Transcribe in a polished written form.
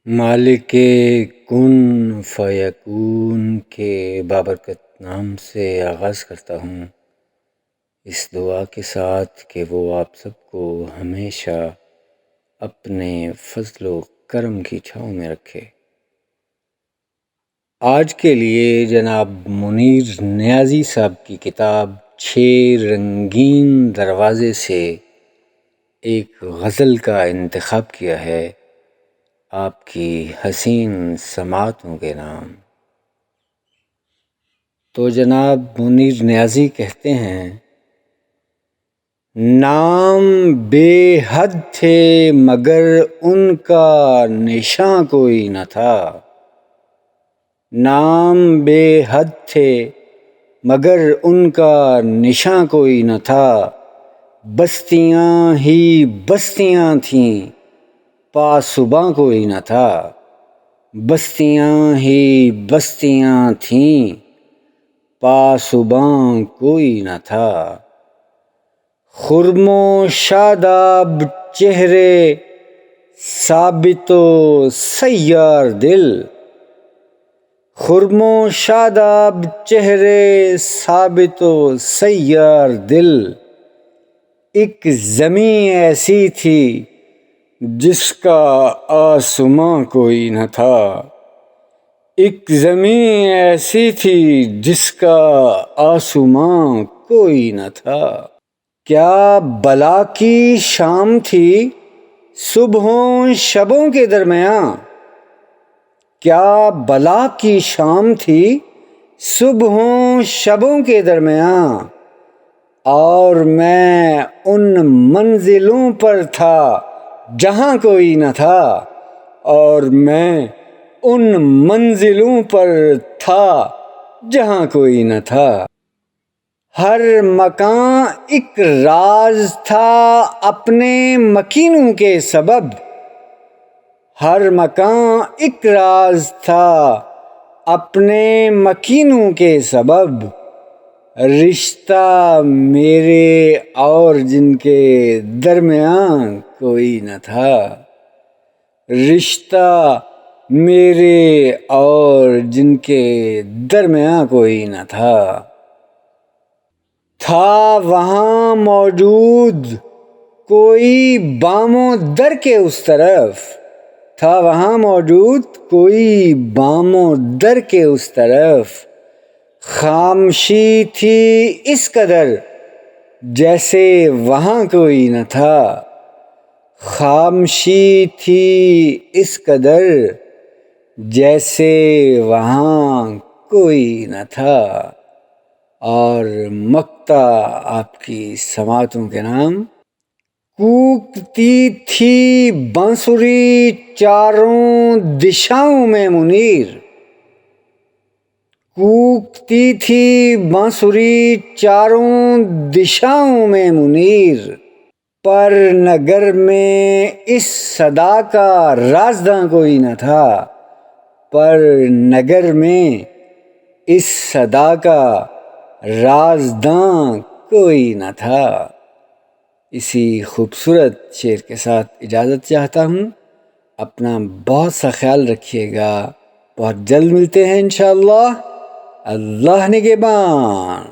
مالک کن فیکون کے بابرکت نام سے آغاز کرتا ہوں، اس دعا کے ساتھ کہ وہ آپ سب کو ہمیشہ اپنے فضل و کرم کی چھاؤں میں رکھے۔ آج کے لیے جناب منیر نیازی صاحب کی کتاب 6 رنگین دروازے سے ایک غزل کا انتخاب کیا ہے، آپ کی حسین سماعتوں کے نام۔ تو جناب منیر نیازی کہتے ہیں، نام بے حد تھے مگر ان کا نشاں کوئی نہ تھا۔ نام بے حد تھے مگر ان کا نشاں کوئی نہ تھا۔ بستیاں ہی بستیاں تھیں پاسباں کوئی نہ تھا۔ بستیاں ہی بستیاں تھیں پاسباں کوئی نہ تھا۔ خرم و شاداب چہرے ثابت و سیار دل۔ خرم و شاداب چہرے ثابت و سیار دل۔ ایک زمیں ایسی تھی جس کا آسماں کوئی نہ تھا۔ ایک زمیں ایسی تھی جس کا آسماں کوئی نہ تھا۔ کیا بلا کی شام تھی صبحوں شبوں کے درمیاں۔ کیا بلا کی شام تھی صبحوں شبوں کے درمیاں۔ اور میں ان منزلوں پر تھا جہاں کوئی نہ تھا۔ اور میں ان منزلوں پر تھا جہاں کوئی نہ تھا۔ ہر مکان ایک راز تھا اپنے مکینوں کے سبب۔ ہر مکان ایک راز تھا اپنے مکینوں کے سبب۔ رشتہ میرے اور جن کے درمیان کوئی نہ تھا۔ رشتہ میرے اور جن کے درمیان کوئی نہ تھا۔ تھا وہاں موجود کوئی بام و در کے اس طرف۔ تھا وہاں موجود کوئی بام و در کے اس طرف۔ خاموشی تھی اس قدر جیسے وہاں کوئی نہ تھا۔ خاموشی تھی اس قدر جیسے وہاں کوئی نہ تھا۔ اور مقطع آپ کی سماعتوں کے نام۔ کوکتی تھی بانسری چاروں دشاؤں میں منیر۔ کوکتی تھی بانسری چاروں دشاؤں میں منیر۔ پر نگر میں اس صدا کا رازداں کوئی نہ تھا۔ پر نگر میں اس صدا کا رازداں کوئی نہ تھا۔ اسی خوبصورت شعر کے ساتھ اجازت چاہتا ہوں۔ اپنا بہت سا خیال رکھیے گا۔ بہت جلد ملتے ہیں انشاءاللہ۔ اللہ نگہبان۔